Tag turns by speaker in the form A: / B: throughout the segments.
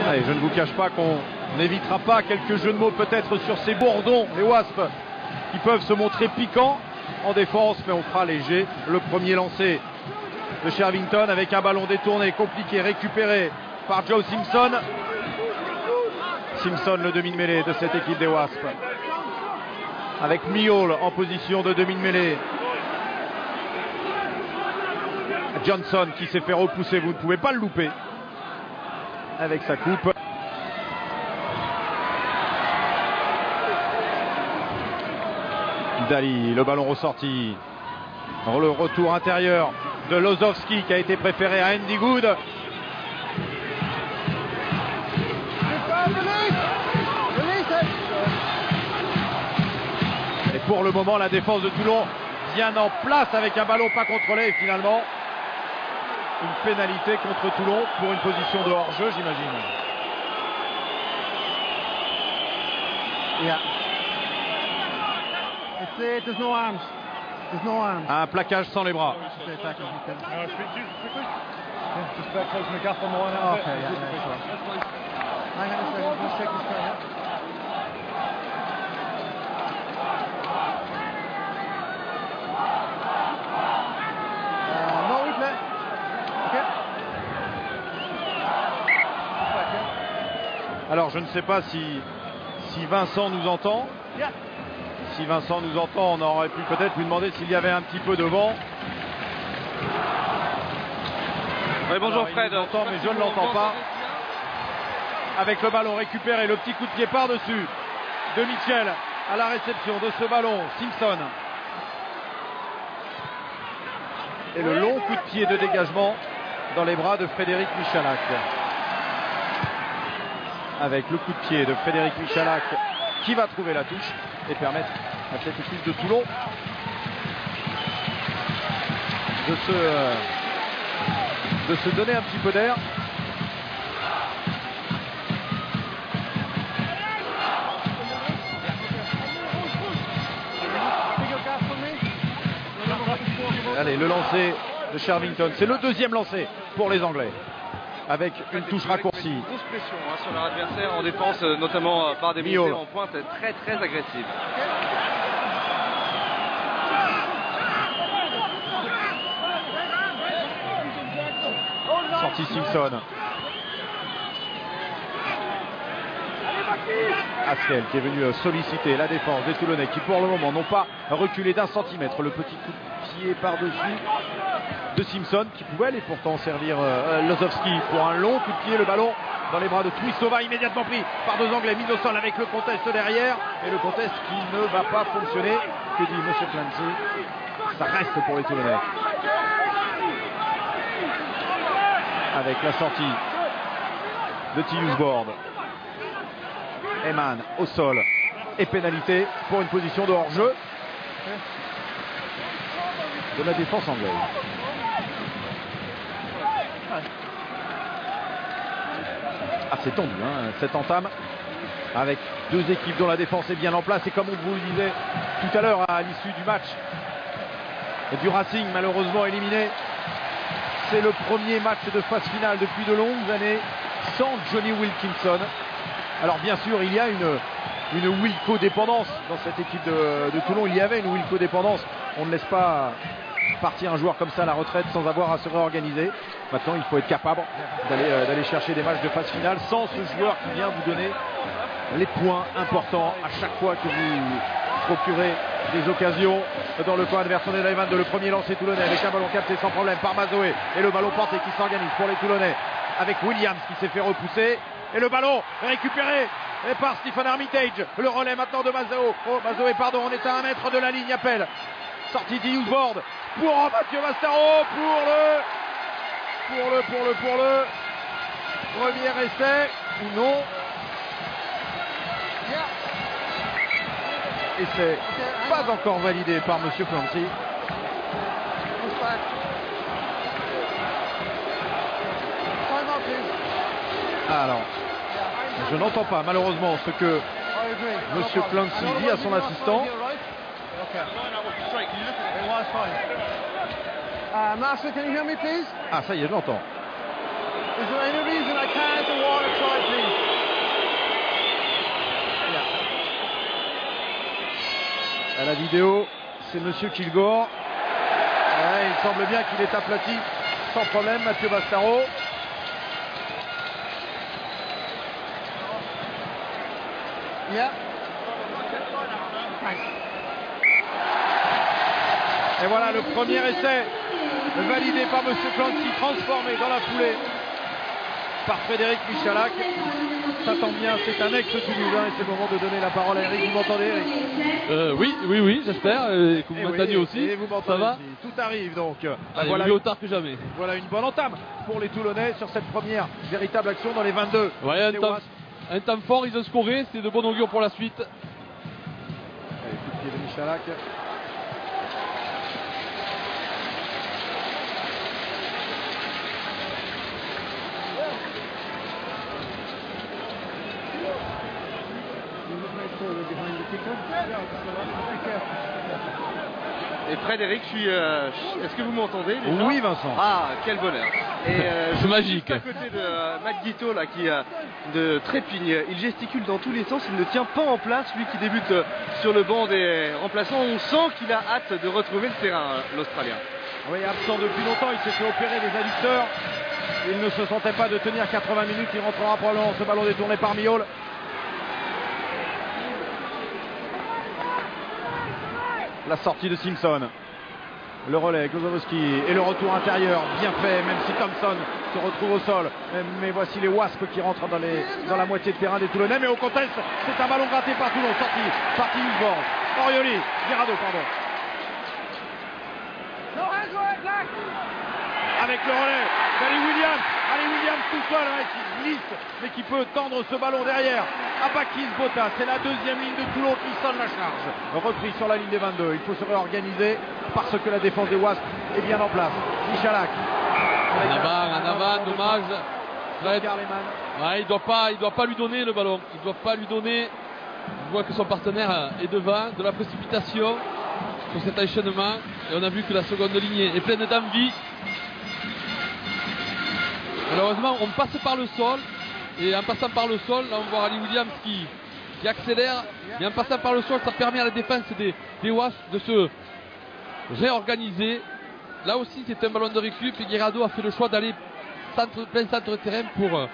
A: Allez, je ne vous cache pas qu'on n'évitera pas quelques jeux de mots peut-être sur ces bourdons, les Wasps, qui peuvent se montrer piquants en défense, mais on fera léger. Le premier lancé de Shervington avec un ballon détourné, compliqué, récupéré par Joe Simpson. Simpson, le demi de mêlée de cette équipe des Wasps, avec Mihol en position de demi de mêlée. Johnson qui s'est fait repousser, vous ne pouvez pas le louper avec sa coupe. Dali, le ballon ressorti. Le retour intérieur de Lozowski qui a été préféré à Andy Good. Et pour le moment, la défense de Toulon bien en place avec un ballon pas contrôlé et finalement une pénalité contre Toulon pour une position de hors-jeu, j'imagine.
B: Yeah. There's no arms. There's no arms.
A: Un plaquage sans les bras.
B: Okay, yeah, sure. Hang on a second, let's check this guy out. No replay. Okay.
A: Alors je ne sais pas si Vincent nous entend.
B: Yeah.
A: Si Vincent nous entend, on aurait pu peut-être lui demander s'il y avait un petit peu de vent.
C: Oui, bonjour.
A: Alors,
C: Fred.
A: Il nous entend, mais je ne l'entends pas. Avec le ballon récupéré, le petit coup de pied par-dessus de Mitchell à la réception de ce ballon. Simpson. Et le long coup de pied de dégagement dans les bras de Frédéric Michalak. Avec le coup de pied de Frédéric Michalak qui va trouver la touche et permettre à cette équipe de Toulon de se donner un petit peu d'air. Allez, le lancer de Shervington, c'est le deuxième lancer pour les Anglais, avec une touche raccourcie.
C: Une grosse pression sur leur adversaire en défense, notamment par des montées en pointe très très agressives.
A: Sorti Simpson. Askel qui est venu solliciter la défense des Toulonnais qui pour le moment n'ont pas reculé d'un centimètre. Le petit coup de pied par-dessus de Simpson qui pouvait aller pourtant servir Lozowski pour un long coup de pied. Le ballon dans les bras de Tuisova, immédiatement pris par deux Anglais, mis au sol avec le contest derrière. Et le contest qui ne va pas fonctionner. Que dit M. Clancy? Ça reste pour les Toulonnais. Avec la sortie de Tiusbord. Eman au sol et pénalité pour une position de hors-jeu de la défense anglaise. Ah, c'est tendu cette entame avec deux équipes dont la défense est bien en place et comme on vous le disait tout à l'heure à l'issue du match du Racing malheureusement éliminé, c'est le premier match de phase finale depuis de longues années sans Johnny Wilkinson. Alors bien sûr il y a une Wilco-dépendance dans cette équipe de Toulon. Il y avait une Wilco-dépendance. On ne laisse pas partir un joueur comme ça à la retraite sans avoir à se réorganiser. Maintenant il faut être capable d'aller chercher des matchs de phase finale sans ce joueur qui vient vous donner les points importants à chaque fois que vous procurez des occasions dans le camp adverse. On est dans les 22, le premier lancé toulonnais avec un ballon capté sans problème par Mazoé et le ballon porté qui s'organise pour les Toulonnais avec Williams qui s'est fait repousser. Et le ballon récupéré par Stephen Armitage. Le relais maintenant de Mazoé. Oh, Mazoé, pardon, on est à 1 mètre de la ligne, appel. Sortie d'Iusbord pour Mathieu Mastaro pour le premier essai ou non. Et c'est pas encore validé par Monsieur Clancy. Alors, je n'entends pas malheureusement ce que Monsieur Clancy dit à son assistant. Ah, ça y est, je l'entends.
B: Is there any reason I can't award a try, please?
A: À la vidéo, c'est Monsieur Kilgore. Ouais, il semble bien qu'il est aplati sans problème, Mathieu Bastaro.
B: Yeah. Thanks.
A: Et voilà le premier essai validé par Monsieur Clancy, transformé dans la foulée par Frédéric Michalak. Ça tombe bien, c'est un ex-Toulousain et c'est le moment de donner la parole à Eric. Vous m'entendez, Eric?
D: Oui, j'espère. Et que vous m'entendez aussi.
A: Et vous
D: Ça
A: m'entendez
D: va
A: aussi. Tout arrive donc.
D: Allez,
A: Voilà,
D: mieux tard que jamais.
A: voilà une bonne entame pour les Toulonnais sur cette première véritable action dans les 22.
D: Ouais,
A: des
D: un
A: Wasps.
D: temps fort, ils ont scoré, c'est de bon augure pour la suite.
A: Allez, coup de pied de Michalak.
C: Et Frédéric, est-ce que vous m'entendez déjà?
A: Oui, Vincent.
C: Ah, quel bonheur. Et
D: C'est magique.
C: à côté de Matt Guito là, qui de trépigne, il gesticule dans tous les sens, il ne tient pas en place, lui qui débute sur le banc des remplaçants. On sent qu'il a hâte de retrouver le terrain, l'Australien.
A: Oui, absent depuis longtemps, il s'est fait opérer des adducteurs. Il ne se sentait pas de tenir 80 minutes. Il rentrera probablement ce ballon détourné par Miol. La sortie de Simpson. Le relais, Kozłowski et le retour intérieur, bien fait, même si Thompson se retrouve au sol. Mais voici les Wasps qui rentrent dans la moitié de terrain des Toulonnais. Mais au contest, c'est un ballon gratté par Toulon, sorti par Husborn. Orioli, Girado, pardon. Avec le relais, Ali Williams tout seul, hein, qui glisse, mais qui peut tendre ce ballon derrière. Abakis Bota, c'est la deuxième ligne de Toulon qui sonne la charge. Repris sur la ligne des 22, il faut se réorganiser parce que la défense des Wasps est bien en place. Michalak.
D: En avant, dommage. Fred. Ouais, il doit pas lui donner le ballon. Il doit pas lui donner. On voit que son partenaire est devant, de la précipitation sur cet enchaînement. Et on a vu que la seconde ligne est pleine d'envie. Malheureusement, on passe par le sol. Et en passant par le sol, là on voit Ali Williams qui accélère. Et en passant par le sol, ça permet à la défense des Wasps de se réorganiser. Là aussi, c'est un ballon de récup. Et Guirado a fait le choix d'aller plein centre de terrain pour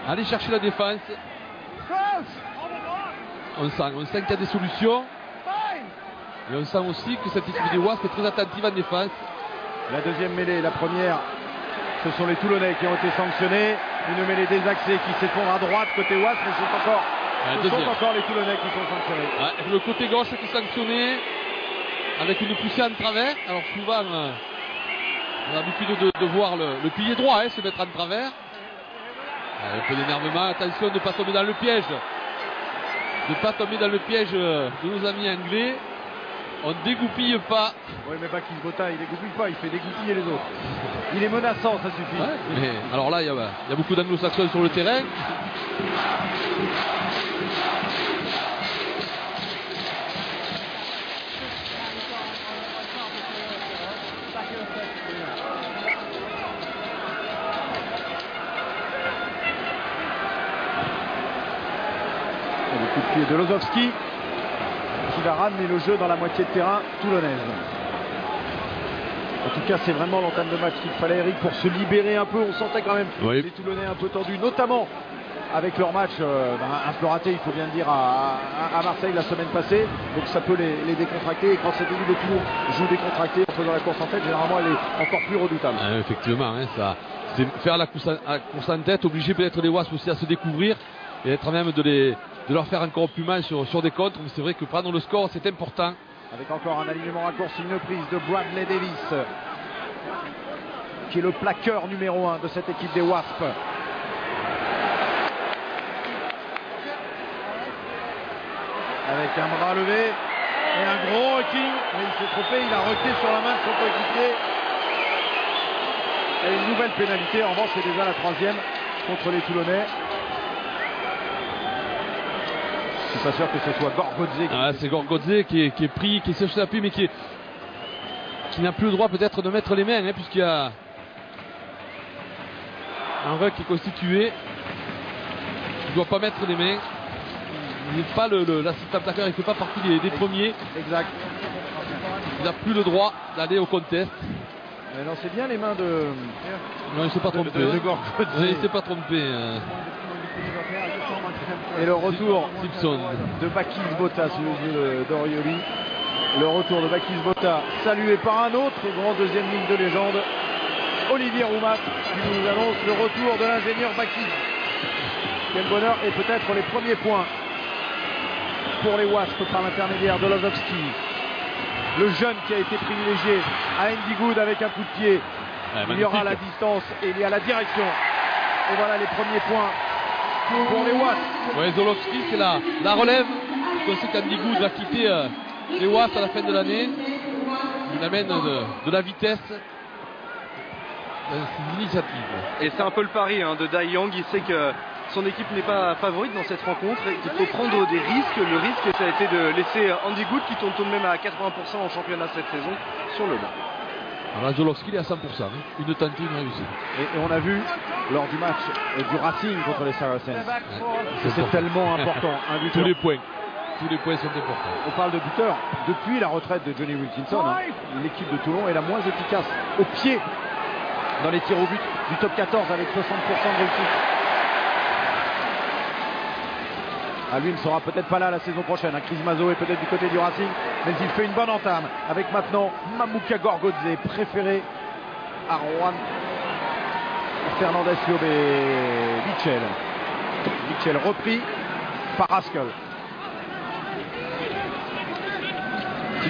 D: aller chercher la défense. On sent qu'il y a des solutions. Et on sent aussi que cette équipe des Wasps est très attentive en défense.
A: La deuxième mêlée, la première, ce sont les Toulonnais qui ont été sanctionnés. Une mêlée désaxée qui s'effondre à droite côté Wasps, mais ce sont encore les Toulonnais qui sont sanctionnés.
D: Ouais, le côté gauche qui est sanctionné avec une poussée en travers. Alors souvent, on a l'habitude de voir le pilier droit se mettre en travers. Un peu d'énervement, attention de ne pas tomber dans le piège. De ne pas tomber dans le piège de nos amis anglais. On ne dégoupille pas.
A: Oui, mais Bakis Bota, il dégoupille pas, il fait dégoupiller les autres. Il est menaçant, ça suffit.
D: Ouais, mais alors là, il y a beaucoup d'anglo-saxons sur le terrain.
A: Le coup de pied de Lozowski qui va ramener le jeu dans la moitié de terrain toulonnaise. En tout cas, c'est vraiment l'entame de match qu'il fallait, Eric, pour se libérer un peu. On sentait quand même les Toulonnais un peu tendus, notamment avec leur match un peu raté, il faut bien le dire, à Marseille la semaine passée. Donc ça peut les décontracter. Et quand cette équipe de Toulon joue décontracté en faisant la course en tête, généralement elle est encore plus redoutable.
D: Effectivement, c'est faire la course en tête, obliger peut-être les Wasps aussi à se découvrir et être même de leur faire encore plus mal sur des contres. Mais c'est vrai que prendre le score, c'est important.
A: Avec encore un alignement raccourci, une prise de Bradley Davis, qui est le plaqueur numéro 1 de cette équipe des Wasps. Avec un bras levé et un gros hooking, mais il s'est trompé, il a requé sur la main de son coéquipier. Et une nouvelle pénalité, en revanche c'est déjà la troisième contre les Toulonnais. Je suis pas sûr que ce soit Gorgodze.
D: C'est Gorgodze qui est pris, qui s'est échappé, mais qui n'a plus le droit peut-être de mettre les mains, puisqu'il y a Un ruck qui est constitué. Il ne doit pas mettre les mains. Il n'est pas l'assistant attaqueur, il ne fait pas partie des premiers.
A: Exact.
D: Il n'a plus le droit d'aller au contest.
A: Mais non, c'est bien les mains de.
D: Non, il ne s'est pas trompé.
A: de Gorgodze.
D: Il ne s'est pas trompé.
A: Et le retour
D: Simpson.
A: de Bakis Bota sous les yeux d'Orioli. Le retour de Bakis Bota, salué par un autre grand deuxième ligne de légende, Olivier Roumat, qui nous annonce le retour de l'ingénieur Bakis. Quel bonheur, et peut-être les premiers points pour les Wasps par l'intermédiaire de Lozowski. Le jeune qui a été privilégié à Andy Good avec un coup de pied. Il y aura la distance et il y a la direction. Et voilà les premiers points pour les Wasps.
D: Ouais, Zolowski, c'est la relève. On sait qu'Andy Good va quitter les Wasps à la fin de l'année. Il amène de la vitesse. C'est une initiative.
C: Et c'est un peu le pari de Dai Yang. Il sait que son équipe n'est pas favorite dans cette rencontre et qu'il faut prendre des risques. Le risque, ça a été de laisser Andy Good, qui tourne tout de même à 80% en championnat cette saison, sur le banc.
D: Alors Zolowski, il est à 100%. Une tentée, une réussite.
A: Et on a vu lors du match du Racing contre les Saracens. C'est tellement important. Un buteur.
D: Tous les points. Tous les points sont importants.
A: On parle de buteur. Depuis la retraite de Johnny Wilkinson, l'équipe de Toulon est la moins efficace au pied dans les tirs au but du top 14 avec 60% de réussite. Lui ne sera peut-être pas là la saison prochaine. Chris Mazo est peut-être du côté du Racing, mais il fait une bonne entame avec maintenant Mamouka Gorgodze, préféré à Juan Fernandez Liobe. Mitchell repris par Haskell.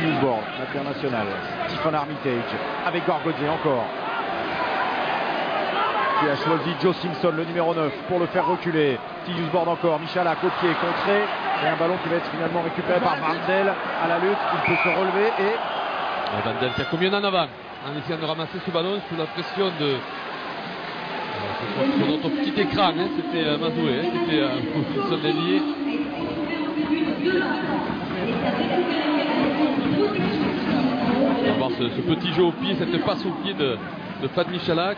A: Newsboard, international. Stephen Armitage avec Gorgodze encore. Qui a choisi Joe Simpson, le numéro 9, pour le faire reculer. Newsboard encore. Michalak au pied, contré. Et un ballon qui va être finalement récupéré par Vandel à la lutte. Il peut se relever et.
D: Vandel qui a commis en avant en essayant de ramasser ce ballon sous la pression de. Sur notre petit écran, c'était Mazoué qui était son ailier. On va voir ce petit jeu au pied, cette passe au pied de Fad Michalak.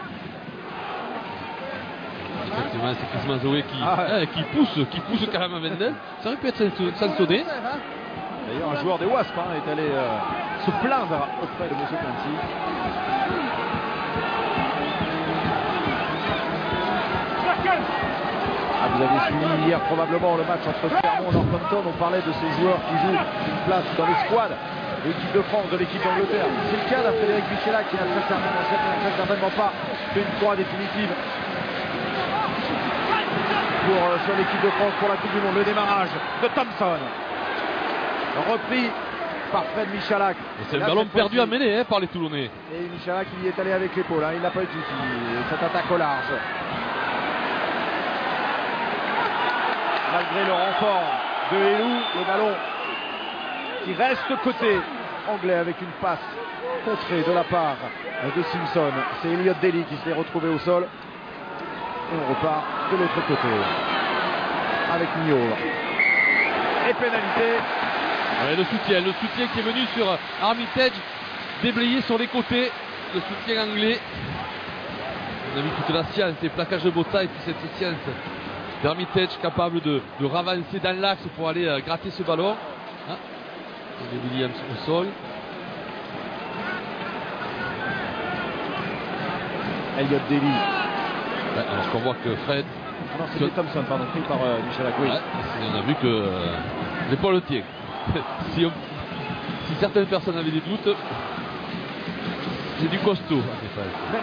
D: Effectivement, c'est Chris Mazoué qui pousse carrément Vendel. Ça aurait pu être sanctionné.
A: D'ailleurs, un joueur des Wasps est allé se plaindre auprès de M. Conti. Vous avez suivi hier probablement le match entre Clermont et Northampton. On parlait de ces joueurs qui jouent une place dans les squads de l'équipe de France, de l'équipe d'Angleterre. C'est le cas d'un Frédéric Michalak qui n'a très certainement pas fait une croix définitive sur l'équipe de France pour la Coupe du Monde. Le démarrage de Thompson, repris par Fred Michalak.
D: C'est le ballon perdu à mêler par les Toulonnais.
A: Et Michalak, il y est allé avec l'épaule, il n'a pas eu de souci. Cette attaque au large, malgré le renfort de Helou, le ballon qui reste côté anglais avec une passe contrée de la part de Simpson. C'est Elliot Daly qui s'est retrouvé au sol. Et on repart de l'autre côté avec Niol. Et pénalité.
D: Ouais, le soutien qui est venu sur Armitage, déblayé sur les côtés, le soutien anglais. On a vu toute la science, les plaquages de Bota et puis cette science d'Armitage capable de ravancer dans l'axe pour aller gratter ce ballon. Et Williams au sol.
A: Elliot Daly.
D: Ouais, alors qu'on voit que Fred.
A: Non, c'était Thompson, pardon, pris par Michalak. Oui.
D: On a vu que l'épaule le tient. Si certaines personnes avaient des doutes, c'est du costaud.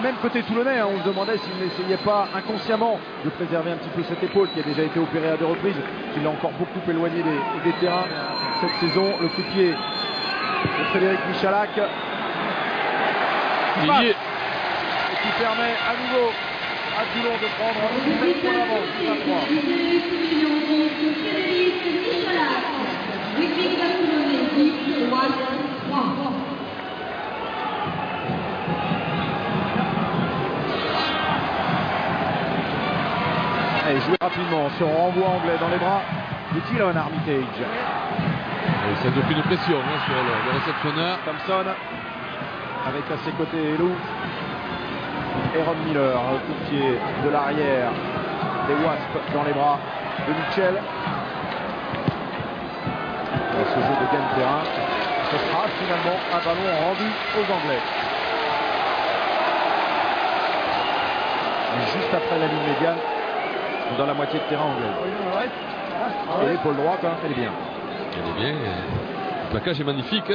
A: Même côté toulonnais, on se demandait s'il n'essayait pas inconsciemment de préserver un petit peu cette épaule qui a déjà été opérée à 2 reprises, qui l'a encore beaucoup éloigné des terrains cette saison. Le coup de pied de Frédéric Michalak qui permet à nouveau à Toulon de prendre 7 points d'avance. Allez, jouer rapidement sur renvoi anglais dans les bras de Tylon Armitage.
D: C'est aucune pression sur le réceptionneur.
A: Thompson avec à ses côtés Helou. Et Ron Miller, coup de pied de l'arrière des Wasps dans les bras de Mitchell. Et ce jeu de gain de terrain, ce sera finalement un ballon rendu aux Anglais. Et juste après la ligne médiane, dans la moitié de terrain anglaise. Et l'épaule droite, hein, elle est bien.
D: Elle est bien. Le plaquage est magnifique.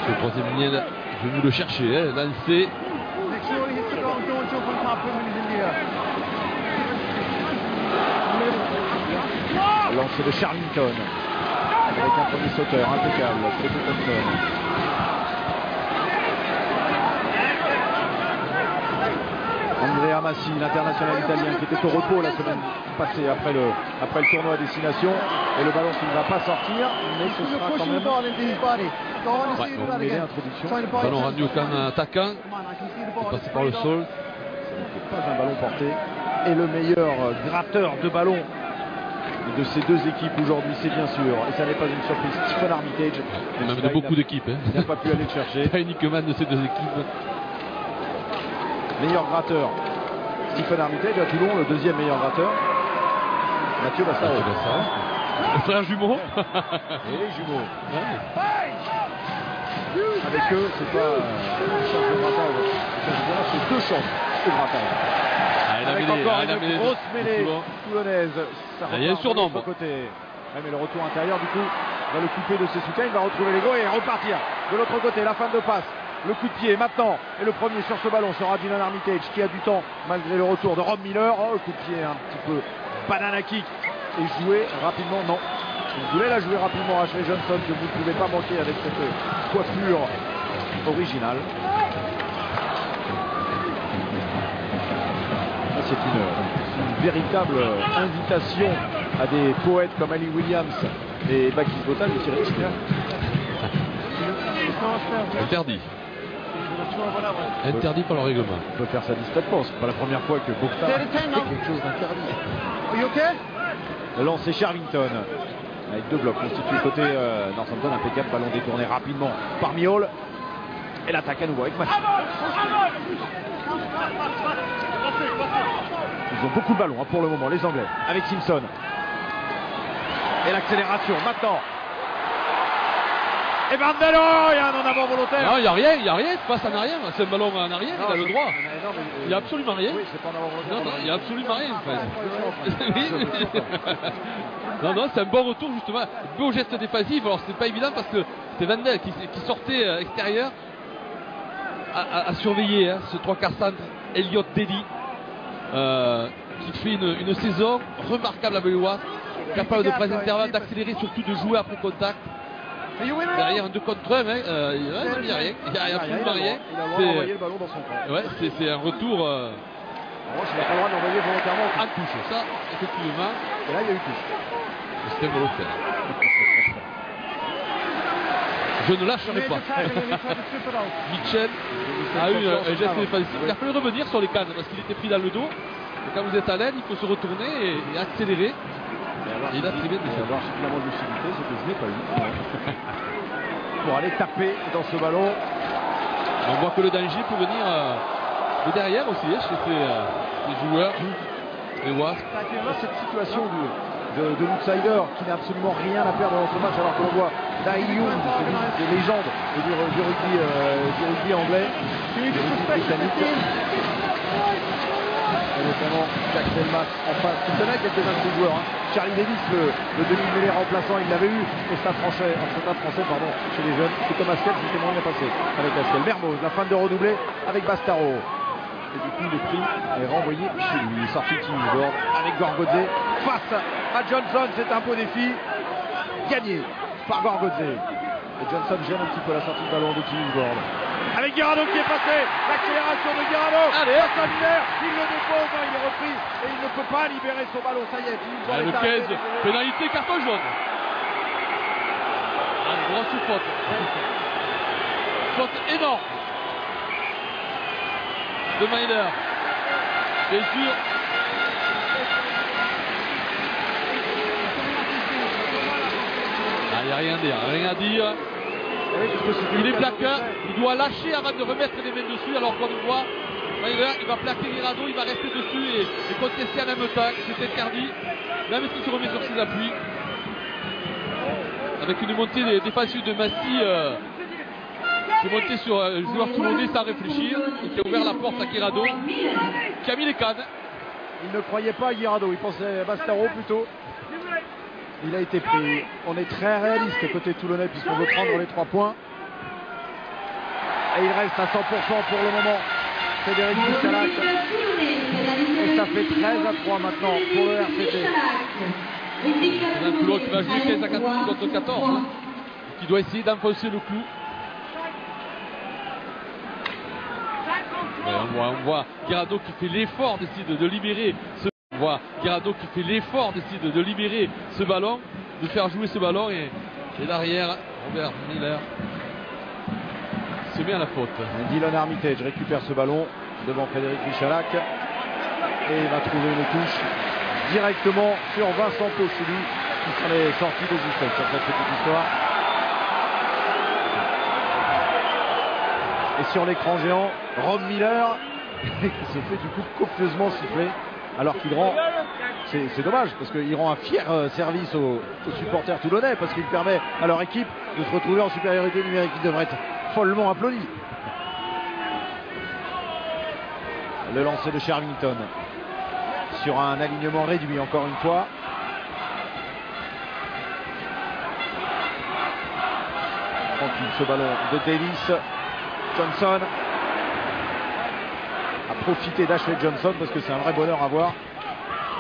D: Le troisième lien venu le chercher, hein, lancé.
B: Make sure he hits the ground, don't jump on top of him when he's in the air.
A: Lancé de Charlington avec un premier sauteur impeccable, c'est Thompson. Andrea Massi, l'international italien qui était au repos la semaine passée après le tournoi à destination, et le ballon qui ne va pas sortir, mais ce sera quand même une mêlée introduction.
D: Ballon rendu au camp attaquant, passé par le sol.
A: Ce n'était pas un ballon porté, et le meilleur gratteur de ballon de ces deux équipes aujourd'hui, c'est bien sûr, et ça n'est pas une surprise, Stephen Armitage.
D: Même de beaucoup d'équipes.
A: Il n'a pas pu aller le chercher.
D: Pas uniquement de ces deux équipes.
A: Meilleur gratteur, Stephen Armitage à Toulon, le deuxième meilleur gratteur, Mathieu Bassaro.
D: Le frère jumeau.
A: Et les jumeaux. Avec eux, c'est pas une chance de grattage, c'est deux chances de grattage. Avec encore une grosse mêlée toulonnaise.
D: Il y a un surnombre.
A: Côté. Ouais, mais le retour intérieur, du coup, va le couper de ses soutiens. Il va retrouver l'ego et repartir. De l'autre côté, la fin de passe. Le coup de pied maintenant. Et le premier sur ce ballon sera Dylan Armitage qui a du temps malgré le retour de Rob Miller. Oh, le coup de pied un petit peu banana kick. Et joué rapidement, non. Vous voulez la jouer rapidement, Ashley Johnson, que vous ne pouvez pas manquer avec cette coiffure originale. C'est une véritable invitation à des poètes comme Ali Williams et Bakis Botal de tirer.
D: Interdit. Interdit par le règlement.
A: On peut faire ça discrètement, c'est pas la première fois que Bokta fait quelque chose d'interdit. Le lancer Charlington avec deux blocs constitue le côté Northampton, impeccable, ballon détourné rapidement par Miol. Et l'attaque à nouveau avec Massi. Ils ont beaucoup de ballons pour le moment, les Anglais, avec Simpson. Et l'accélération maintenant. Et Bandello, il y a un en avant volontaire.
D: Non, il n'y a rien, il passe en arrière. C'est un ballon en arrière, il a le droit. Il n'y a absolument rien.
A: Oui, c'est pas en avant volontaire.
D: Non, il n'y a absolument rien en fait. Non, c'est un bon retour justement. Beau geste défensif. Alors c'est pas évident parce que c'est Vandel qui sortait extérieur à surveiller ce 3/4 centre Elliott Daly qui fait une saison remarquable à Bellois, capable de prendre l'intervalle, d'accélérer, surtout de jouer après contact. Derrière un 2 contre 1, il n'y a rien. Il n'y a absolument rien.
A: Il a envoyé le ballon dans son camp.
D: Ouais, c'est un retour
A: il n'a pas le droit d'envoyer volontairement
D: en touche. Ça, effectivement.
A: Et là, il y a eu touche.
D: C'était volontaire. Je ne lâcherai pas. Mitchell a eu un geste défensif. Il a fallu revenir sur les cannes parce qu'il était pris dans le dos. Et quand vous êtes à l'aile, il faut se retourner et accélérer. Et il a très bien défendu.
A: Avoir suffisamment de lucidité, c'est que je n'ai pas eu. Pour aller taper dans ce ballon.
D: On voit que le danger peut venir de derrière aussi chez ces joueurs. Les Wasps.
A: Cette situation de l'outsider qui n'a absolument rien à perdre dans ce match, alors que l'on voit Dai Young, des légendes du rugby anglais, du rugby britannique. Et notamment Jack Delmas en face. Tu connais quelques-uns de ces joueurs. Charlie Davis, le demi-mêlée remplaçant, il l'avait eu. Et Stade français, chez les jeunes. C'est comme Askel, c'était moins bien passé avec Askel. Mermoz, la fin de redoublée avec Bastaro. Et du coup, le prix est renvoyé chez lui. Sorti de Kingsboard avec Gorgodze face à Johnson. C'est un beau défi. Gagné par Gorgodze. Et Johnson gêne un petit peu la sortie de ballon de Kingsboard. Avec Guirado qui est passé, l'accélération de Guirado.
D: Allez,
A: il le dépose, il est repris et il ne peut pas libérer son ballon. Ça y est,
D: le 15, pénalité, carton jaune. Grosse faute. Faute énorme de Miner. Bien sûr. Il n'y a rien à dire. Il est plaqueur, il doit lâcher avant de remettre les mains dessus, alors qu'on le voit. Il va plaquer Guirado, il va rester dessus et contester en même temps. C'est interdit, même s'il se remet sur ses appuis. Avec une montée défensive de Massy qui est monté sur le joueur toulonnais sans réfléchir et qui a ouvert la porte à Guirado, qui a mis les cannes.
A: Il ne croyait pas à Guirado, il pensait à Bastaro plutôt. Il a été pris. On est très réaliste côté toulonnais puisqu'on veut prendre les 3 points. Et il reste à 100% pour le moment. Frédéric Michalak. Et ça fait 13-3 maintenant pour le RCT.
D: C'est un Toulon qui va jouer 15 à 14 contre 14. Hein, qui doit essayer d'enfoncer le clou. On voit Guirado qui fait l'effort d'essayer de libérer ce. On voit Guirado qui fait l'effort d'essayer de libérer ce ballon, de faire jouer ce ballon et derrière Robert Miller se met à la faute.
A: Dylan Armitage récupère ce ballon devant Frédéric Michalak et il va trouver une touche directement sur Vincent Pochulu qui s'en est sorti de justesse sur cette petite histoire. Et sur l'écran géant, Rob Miller qui se fait du coup copieusement siffler alors qu'il rend, c'est dommage parce qu'il rend un fier service aux supporters toulonnais parce qu'il permet à leur équipe de se retrouver en supériorité numérique. Il devrait être follement applaudi. Le lancer de Shervington sur un alignement réduit encore une fois. Tranquille ce ballon de Davis. Johnson a profité d'Ashley Johnson parce que c'est un vrai bonheur à voir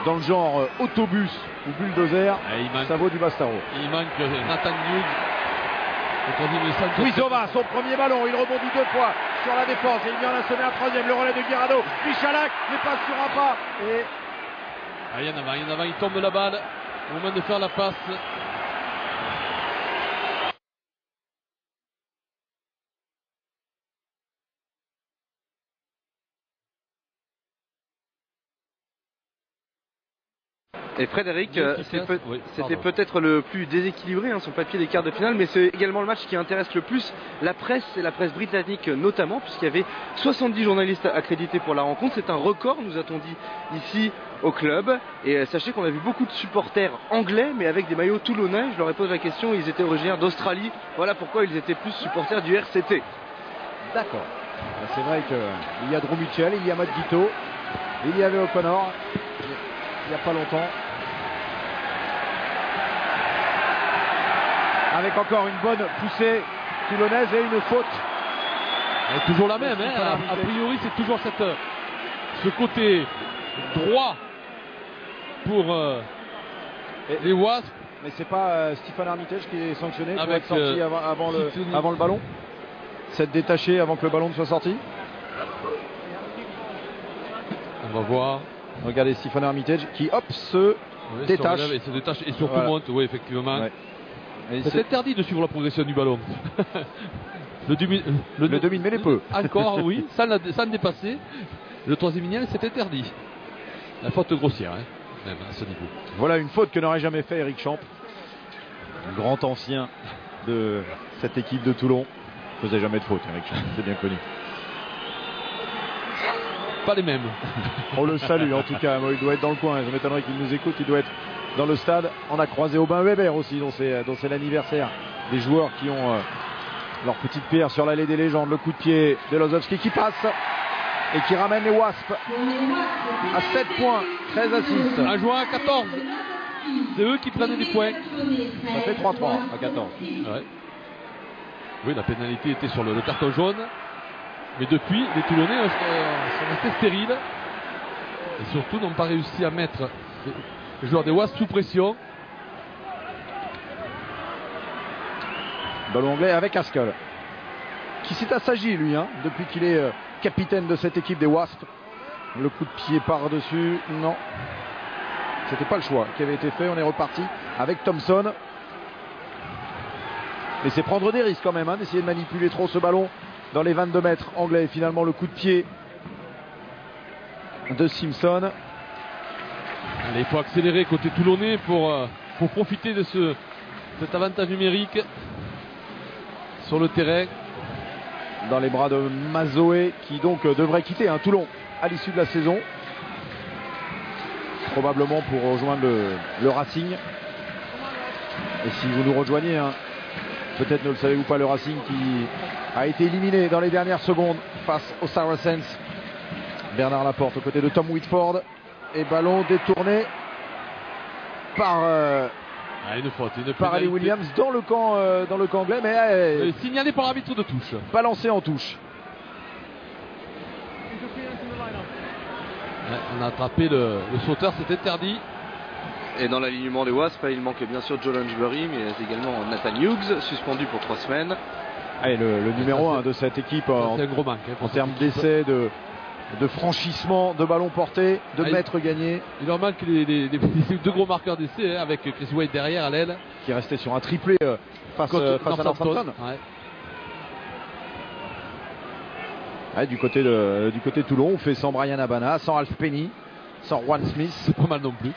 A: dans le genre autobus ou bulldozer. Ça vaut du Bastaro.
D: Il manque Nathan Hughes.
A: Tuisova, son premier ballon, il rebondit 2 fois sur la défense et il vient en assommer un 3e. Le relais de Guirado, Michalak n'est pas sur un pas et
D: rien avant, il tombe la balle au moment de faire la passe.
C: Et Frédéric, c'était peut-être le plus déséquilibré sur le papier des quarts de finale, mais c'est également le match qui intéresse le plus la presse et la presse britannique notamment, puisqu'il y avait 70 journalistes accrédités pour la rencontre. C'est un record, nous a-t-on dit ici au club. Et sachez qu'on a vu beaucoup de supporters anglais, mais avec des maillots toulonnais. Je leur ai posé la question, ils étaient originaires d'Australie. Voilà pourquoi ils étaient plus supporters du RCT.
A: D'accord. C'est vrai qu'il y a Drew Mitchell, il y a Matt Guito, il y avait O'Connor il n'y a pas longtemps. Avec encore une bonne poussée toulonnaise et une faute.
D: Elle est toujours la même, hein. A priori c'est toujours ce côté droit pour les Wasps.
A: Mais c'est pas Stephen Armitage qui est sanctionné pour être sorti avant le ballon. S'être détaché avant que le ballon ne soit sorti.
D: On va voir.
A: Regardez Stephen Armitage qui se détache.
D: Et se détache et surtout monte, oui effectivement.
A: Ouais.
D: C'est interdit de suivre la progression du ballon. le
A: demi-mêlée peu.
D: Encore, oui, sans dépasser. Le 3e lignel, c'est interdit. La faute grossière, hein, même à ce niveau.
A: Voilà une faute que n'aurait jamais fait Eric Champ, le grand ancien de cette équipe de Toulon. Il ne faisait jamais de faute, Eric Champ, c'est bien connu.
D: Pas les mêmes.
A: On le salue en tout cas. Moi, il doit être dans le coin. Je m'étonnerais qu'il nous écoute. Il doit être dans le stade. On a croisé Aubin Weber aussi, dont c'est l'anniversaire. Des joueurs qui ont leur petite pierre sur l'allée des légendes. Le coup de pied de Lozowski qui passe et qui ramène les Wasps à 7 points, 13 à 6.
D: Un joueur à 14. C'est eux qui prennent des points.
A: Ça fait 3-3 à 14.
D: Ouais. Oui, la pénalité était sur le carton jaune. Mais depuis, les Toulonnais sont restés stériles. Et surtout n'ont pas réussi à mettre les joueurs des Wasps sous pression.
A: Ballon anglais avec Haskell. Qui s'est assagi lui, depuis qu'il est capitaine de cette équipe des Wasps. Le coup de pied par-dessus, non. C'était pas le choix qui avait été fait. On est reparti avec Thompson. Mais c'est prendre des risques quand même, d'essayer de manipuler trop ce ballon dans les 22 mètres anglais. Et finalement le coup de pied de Simpson.
D: Allez, il faut accélérer côté toulonnais pour profiter de cet avantage numérique sur le terrain.
A: Dans les bras de Mazoé qui donc devrait quitter Toulon à l'issue de la saison. Probablement pour rejoindre le Racing. Et si vous nous rejoignez, peut-être ne le savez-vous pas, le Racing qui a été éliminé dans les dernières secondes face aux Saracens. Bernard Laporte aux côtés de Tom Whitford. Et ballon détourné par Ali Williams dans le camp anglais, mais
D: signalé par l'arbitre de touche.
A: Balancé en touche.
D: On a attrapé le sauteur, c'est interdit.
C: Et dans l'alignement des Wasps, il manque bien sûr Joe Lunchbury, mais également Nathan Hughes, suspendu pour 3 semaines.
A: Allez, le numéro 1 de cette équipe
D: c'est un gros manque,
A: en termes d'essais, de franchissement, de ballons portés, de mètres gagnés.
D: Il leur manque les deux gros marqueurs d'essai, avec Chris Wade derrière à l'aile.
A: Qui restait sur un triplé face à Northampton. Du côté de Toulon, on fait sans Brian Abana, sans Ralph Penny, sans Juan Smith.
D: C'est pas mal non plus.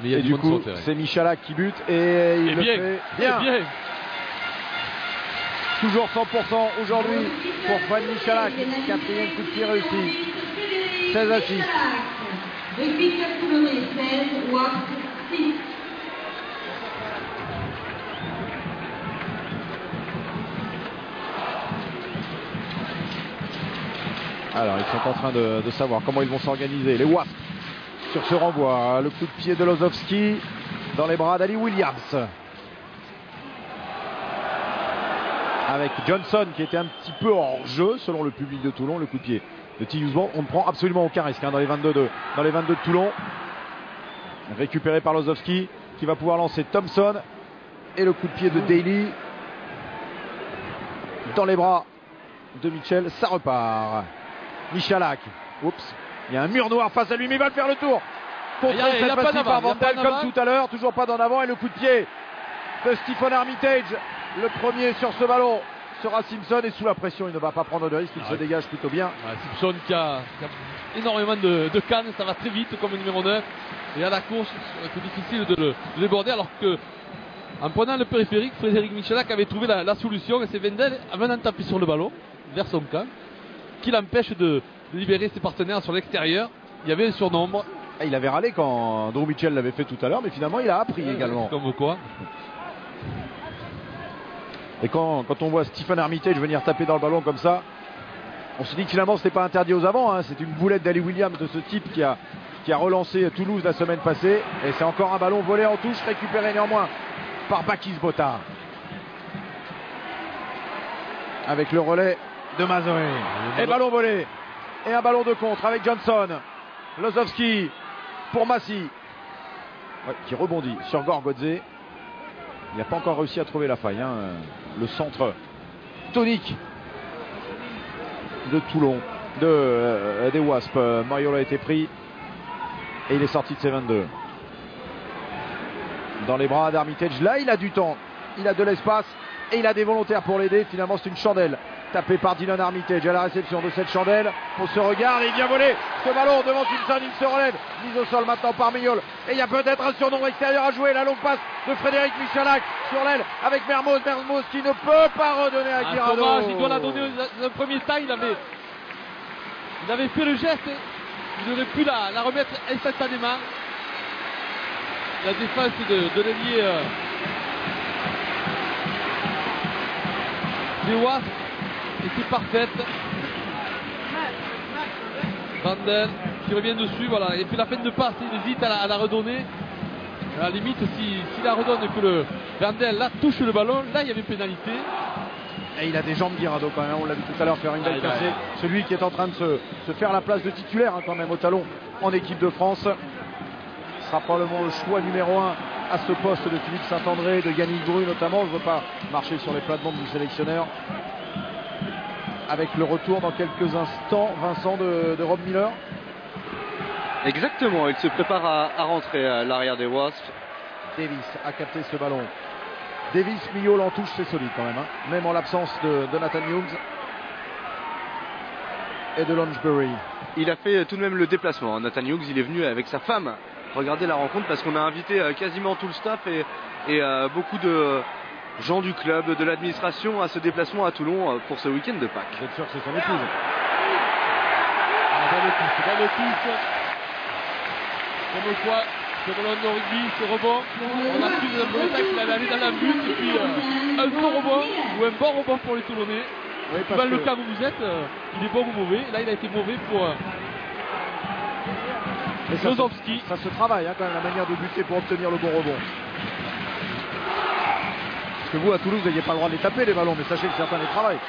D: Mais il y a
A: et du coup, c'est Michalak qui bute et il le fait bien. Toujours 100% aujourd'hui pour Fred Michalak. 4e coup de pied réussi. 16 assists. Alors ils sont en train de savoir comment ils vont s'organiser. Les Wasps sur ce renvoi. Le coup de pied de Lozowski dans les bras d'Ali Williams. Avec Johnson qui était un petit peu hors jeu selon le public de Toulon. Le coup de pied de Tillous-Bond. On ne prend absolument aucun risque dans les 22 de Toulon. Récupéré par Lozowski qui va pouvoir lancer Thompson. Et le coup de pied de Daly dans les bras de Mitchell. Ça repart. Michalak. Oups. Il y a un mur noir face à lui, mais il va le faire le tour. Contré cette fois-ci par Vandel comme tout à l'heure. Toujours pas d'en avant. Et le coup de pied de Stephen Armitage. Le premier sur ce ballon sera Simpson. Et sous la pression, il ne va pas prendre de risque. Il se dégage plutôt bien.
D: Simpson qui a énormément de cannes. Ça va très vite comme numéro 9. Et à la course, c'est difficile de le déborder. Alors que en prenant le périphérique, Frédéric Michalak avait trouvé la solution. Et c'est Vandel, venant taper sur le ballon vers son camp, qui l'empêche de libérer ses partenaires sur l'extérieur. Il y avait un surnombre.
A: Il avait râlé quand Drew Mitchell l'avait fait tout à l'heure, mais finalement il a appris également.
D: Comme quoi.
A: Et quand on voit Stephen Armitage venir taper dans le ballon comme ça, on se dit que finalement c'était pas interdit aux avants. C'est une boulette d'Ali Williams de ce type qui a relancé Toulouse la semaine passée. Et c'est encore un ballon volé en touche, récupéré néanmoins par Bakis Bota. Avec le relais de Mazoé. Et ballon volé. Et un ballon de contre avec Johnson. Lozowski pour Massy. Qui rebondit sur Gorgodze. Il n'a pas encore réussi à trouver la faille. Le centre tonique de Toulon. Des Wasps. Mariola a été pris. Et il est sorti de ses 22. Dans les bras d'Armitage. Là, il a du temps. Il a de l'espace. Et il a des volontaires pour l'aider. Finalement, c'est une chandelle. Tapé par Dylan Armitage à la réception de cette chandelle. On se regarde et il vient voler ce ballon devant Simpson. Il se relève. Mise au sol maintenant par Mignol. Et il y a peut-être un surnombre extérieur à jouer. La longue passe de Frédéric Michalak sur l'aile avec Mermoz. Mermoz qui ne peut pas redonner à Guirado.
D: Dommage, il doit la donner dans le premier temps. Il avait fait le geste. Il aurait pu la remettre instantanément. La défense de l'ailier des Wasps était parfaite. Vandel qui revient dessus, voilà, et puis la peine de passe, il hésite à la redonner. À la limite, s'il la redonne et que le Vandel là touche le ballon, là il y avait pénalité.
A: Et il a des jambes Guirado quand même, on l'a vu tout à l'heure faire une belle percée. Celui qui est en train de se faire la place de titulaire quand même au talon en équipe de France. Ce sera probablement le choix numéro 1 à ce poste de Philippe Saint-André, de Yannick Bru notamment. Je ne veux pas marcher sur les plates-bandes du sélectionneur. Avec le retour dans quelques instants, Vincent, de Rob Miller.
C: Exactement, il se prépare à rentrer à l'arrière des Wasps.
A: Davis a capté ce ballon. Davis, Mignol en touche, c'est solide quand même. Même en l'absence de Nathan Hughes et de Lunchbury.
C: Il a fait tout de même le déplacement. Nathan Hughes, il est venu avec sa femme regarder la rencontre parce qu'on a invité quasiment tout le staff et beaucoup gens du club, de l'administration à ce déplacement à Toulon pour ce week-end de Pâques.
A: Vous êtes sûr que c'est son épouse?
D: Dans le touche. Comme quoi, ce ballon de rugby, ce rebond, on a cru dans un premier temps qu'il allait aller dans la butte, et puis un faux rebond ou un bon rebond pour les Toulonnais.
A: Oui,
D: Dans le cas où vous êtes, il est bon ou mauvais. Là, il a été mauvais pour Jozowski.
A: Ça se travaille quand même, la manière de buter pour obtenir le bon rebond. Parce que vous, à Toulouse, vous n'aviez pas le droit de les taper les ballons, mais sachez que certains les travaillent.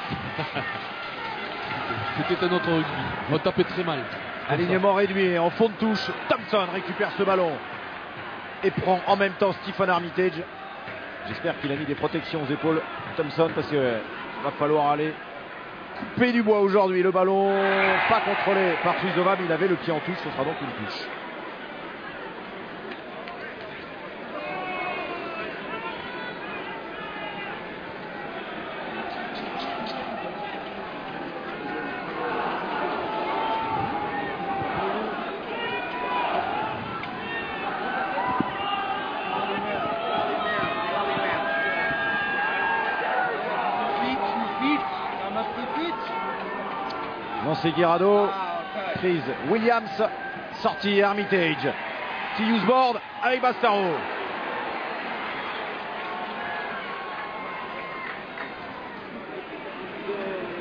D: C'était un autre rugby. On tapait très mal.
A: Alignement réduit en fond de touche. Thompson récupère ce ballon et prend en même temps Stephen Armitage. J'espère qu'il a mis des protections aux épaules, Thompson, parce qu'il va falloir aller couper du bois aujourd'hui. Le ballon pas contrôlé par Trusova, mais il avait le pied en touche. Ce sera donc une touche. Lancé Guirado, prise Williams, sortie Armitage, T-Use board avec Bastaro.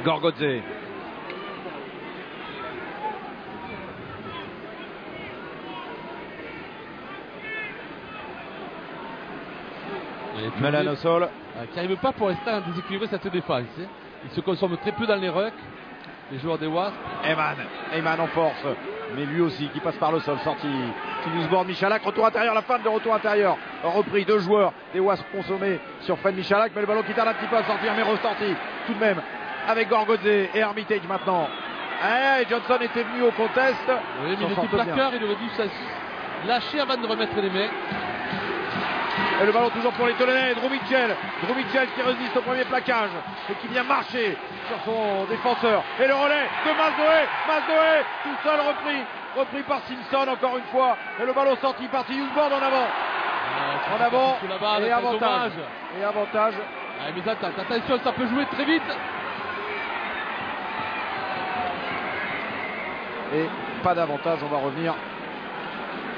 A: Gorgodze. Melan au sol.
D: Qui n'arrive pas pour l'instant à déséquilibrer cette défense. Il se consomme très peu dans les rucks, les joueurs des Wasps.
A: Eyman en force, mais lui aussi qui passe par le sol, sorti. Toulouse-Board, Michalak, retour intérieur, la fin de retour intérieur. Repris, 2 joueurs des Wasps consommés sur Fred Michalak, mais le ballon qui tarde un petit peu à sortir, mais ressorti tout de même avec Gorgodze et Armitage maintenant. Johnson était venu au contest.
D: Oui, mais il était plaqueur, il aurait dû lâcher avant de remettre les mains.
A: Et le ballon toujours pour les Toulonnais. Drew Mitchell qui résiste au premier plaquage et qui vient marcher sur son défenseur. Et le relais de Mazdoé tout seul repris par Simpson encore une fois. Et le ballon sorti par T-Use board en avant. Et avantage.
D: Mais attention, ça peut jouer très vite.
A: Et pas d'avantage, on va revenir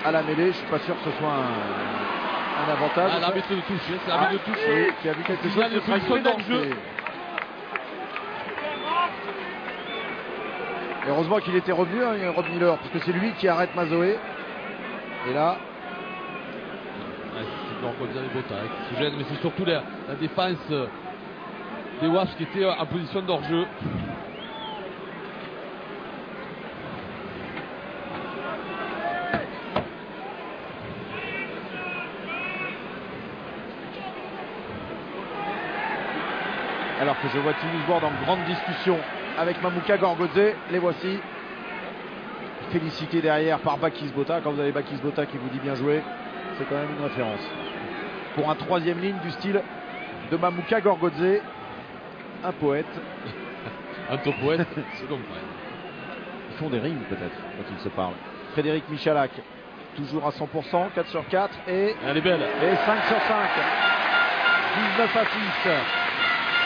A: à la mêlée. Je suis pas sûr que ce soit un avantage.
D: L'arbitre de touche, c'est l'arbitre de touche.
A: Oui, qui a vu quelque chose qui sera une pénalité. Et heureusement qu'il était revenu, Rob Miller, parce que c'est lui qui arrête Mazdoé. Et là,
D: c'est Gorgodze et Botta qui se gêne, mais c'est surtout la défense des Wasps qui était en position d'hors-jeu.
A: Alors que je vois T-Use board en grande discussion avec Mamouka Gorgodze, les voici. Félicité derrière par Bakis Botta. Quand vous avez Bakis Botta qui vous dit bien joué, c'est quand même une référence. Pour un 3e ligne du style de Mamouka Gorgodze, un poète.
D: Un top poète, c'est comme ça.
A: Ils font des rimes peut-être quand ils se parlent. Frédéric Michalak, toujours à 100%, 4 sur 4 et
D: elle est belle.
A: Et 5 sur 5. 19 à 6.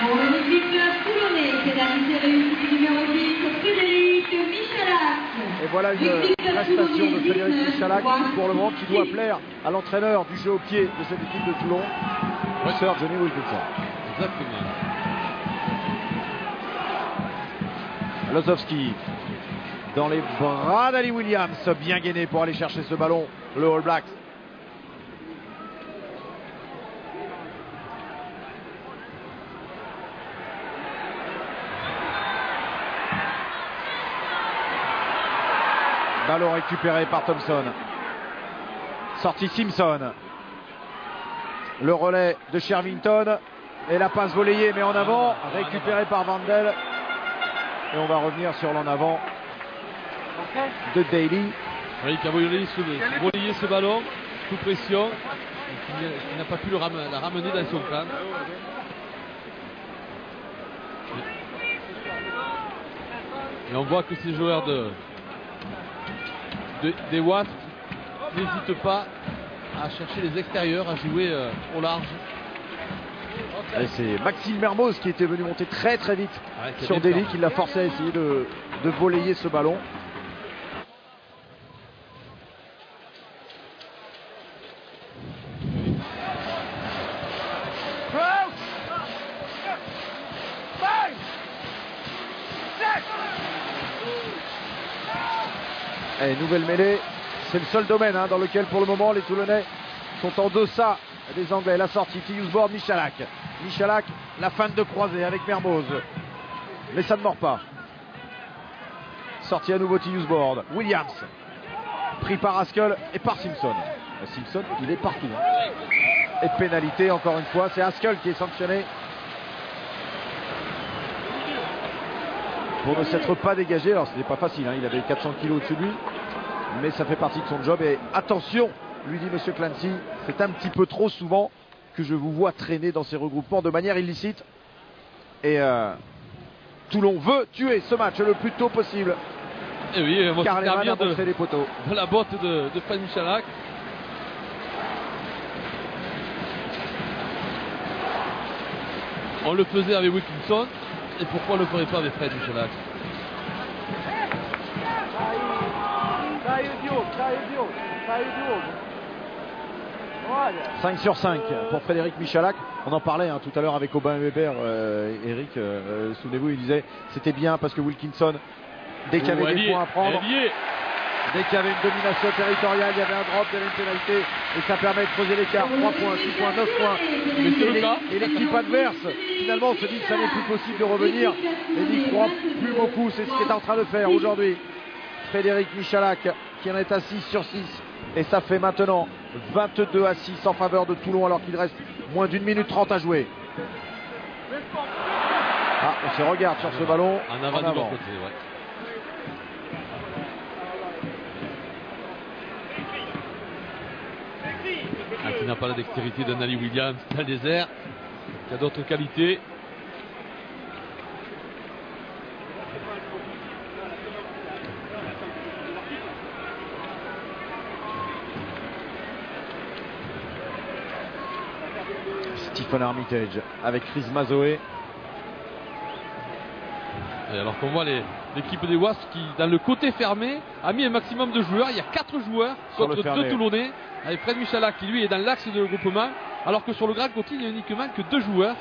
E: Pour l'équipe toulonnais, c'est l'arrivée réussie du numéro 10, Frédéric Michalak.
A: Et voilà une prestation de Frédéric Michalak pour le moment qui doit plaire à l'entraîneur du jeu au pied de cette équipe de Toulon, Sir Johnny Wilkinson.
D: Exactement.
A: Lozowski dans les bras d'Ali Williams, bien gainé pour aller chercher ce ballon, le All Blacks. Ballon récupéré par Thompson. Sortie Simpson. Le relais de Shervington. Et la passe volleyée mais en avant. Récupéré par Vandel. Et on va revenir sur l'en avant de Daly.
D: Oui, qui a volleyé ce ballon sous pression. Qui n'a pas pu la ramener dans son camp. Et on voit que ces joueurs des Wasps n'hésitent pas à chercher les extérieurs, à jouer au large.
A: Et c'est Maxime Mermoz qui était venu monter très très vite sur
D: bien
A: Dely, qui l'a forcé à essayer de voler ce ballon. Et nouvelle mêlée, c'est le seul domaine dans lequel pour le moment les Toulonnais sont en deçà des Anglais. La sortie, Tiusboard, Michalak. Michalak, la feinte de croisée avec Mermoz. Mais ça ne mord pas. Sortie à nouveau Tiusboard. Williams, pris par Haskell et par Simpson. Simpson, il est partout. Et pénalité encore une fois, c'est Haskell qui est sanctionné pour ne s'être pas dégagé. Alors ce n'est pas facile, il avait 400 kg au-dessus de lui, mais ça fait partie de son job. Et attention, lui dit Monsieur Clancy, c'est un petit peu trop souvent que je vous vois traîner dans ces regroupements de manière illicite. Et Toulon veut tuer ce match le plus tôt possible.
D: Et oui,
A: car les Rennes ont fait les poteaux.
D: De la botte de Fred Michalak. On le faisait avec Wilkinson. Et pourquoi on ne le ferait pas avec Fred Michalak?
A: 5 sur 5 pour Frédéric Michalak. On en parlait tout à l'heure avec Aubin Weber, Eric, souvenez-vous, il disait c'était bien parce que Wilkinson, dès qu'il y avait des points à prendre, dès qu'il y avait une domination territoriale, il y avait un drop, il y avait une pénalité et ça permet de creuser l'écart. 3 points, 6 points, 9 points. Et l'équipe adverse finalement se dit que ça n'est plus possible de revenir et n'y croit plus beaucoup. C'est ce qu'il est en train de faire aujourd'hui Frédéric Michalak, qui en est à 6 sur 6. Et ça fait maintenant 22 à 6 en faveur de Toulon alors qu'il reste moins d'1 minute 30 à jouer. On se regarde sur ce ballon.
D: En avant, de leur côté, qui n'a pas la dextérité d'un Ali Williams dans le désert, qui a d'autres qualités.
A: Stephen Armitage avec Chris Mazoé.
D: Et alors qu'on voit l'équipe des Wasps qui, dans le côté fermé, a mis un maximum de joueurs. Il y a 4 joueurs contre 2 Toulonnais, avec Fred Michalak qui lui est dans l'axe de regroupement, alors que sur le grand côté il n'y a uniquement que 2 joueurs,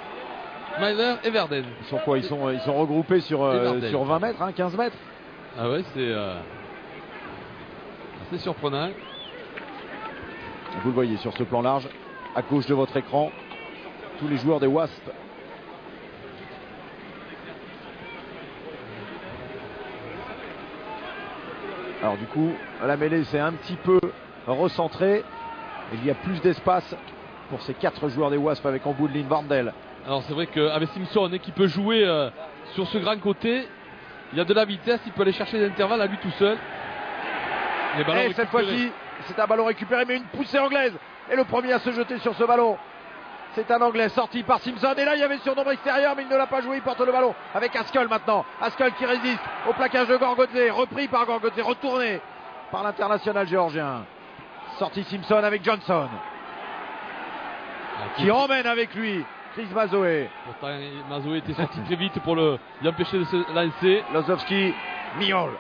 D: Myler et Verden.
A: Ils sont quoi, ils sont regroupés sur 20 mètres, 15 mètres.
D: Ah ouais, c'est assez surprenant.
A: Vous le voyez sur ce plan large à gauche de votre écran, tous les joueurs des Wasps. Alors du coup, la mêlée s'est un petit peu recentrée. Il y a plus d'espace pour ces 4 joueurs des Wasps avec en bout de ligne Vandel.
D: Alors c'est vrai qu'avec Simpson qui peut jouer sur ce grand côté, il y a de la vitesse, il peut aller chercher des intervalles à lui tout seul.
A: Et cette fois-ci, c'est un ballon récupéré, mais une poussée anglaise. Et le premier à se jeter sur ce ballon, c'est un Anglais sorti par Simpson. Et là, il y avait surnombre extérieur, mais il ne l'a pas joué. Il porte le ballon avec Haskell maintenant. Haskell qui résiste au plaquage de Gorgodze. Repris par Gorgodze, retourné par l'international géorgien. Sorti Simpson avec Johnson. Qui emmène avec lui Chris Mazoé.
D: Pourtant, Mazoé était sorti très vite pour lui empêcher de se lancer.
A: Lozowski, Miol.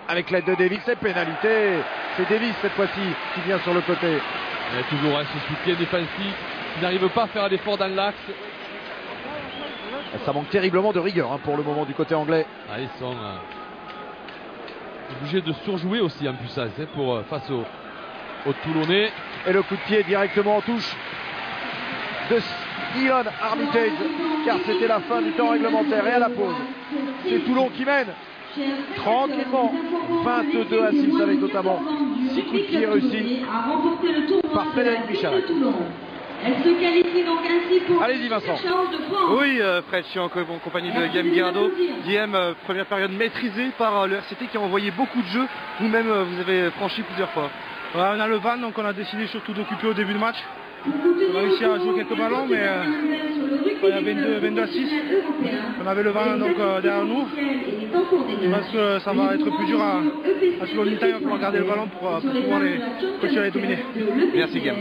A: Avec l'aide de Davis, c'est pénalité. C'est Davis cette fois-ci qui vient sur le côté.
D: Il y a toujours ce soutien défensif qui n'arrive pas à faire l'effort dans l'axe.
A: Ça manque terriblement de rigueur pour le moment du côté anglais.
D: Ils sont obligés de surjouer aussi en puissance face aux Toulonnais.
A: Et le coup de pied directement en touche de Stephen Armitage, car c'était la fin du temps réglementaire. Et à la pause, c'est Toulon qui mène tranquillement 22 à 6 avec notamment 6 coups de pied réussis par Frédéric Michalak.
E: Elle se qualifie donc ainsi pour
A: allez-y Vincent.
C: Oui Fred, je suis en compagnie de Guillaume Guirado. Guillaume, première période maîtrisée par le RCT qui a envoyé beaucoup de jeux. Vous-même vous avez franchi plusieurs fois.
B: Ouais, on a le van, donc on a décidé surtout d'occuper au début de match. On a réussi à jouer quelques ballons, mais il y a 22 à 6. On avait le van donc, derrière nous. Je pense que ça va être plus dur à suivre une taille. Il va falloir garder le ballon pour pouvoir les dominer.
C: Merci Guillaume.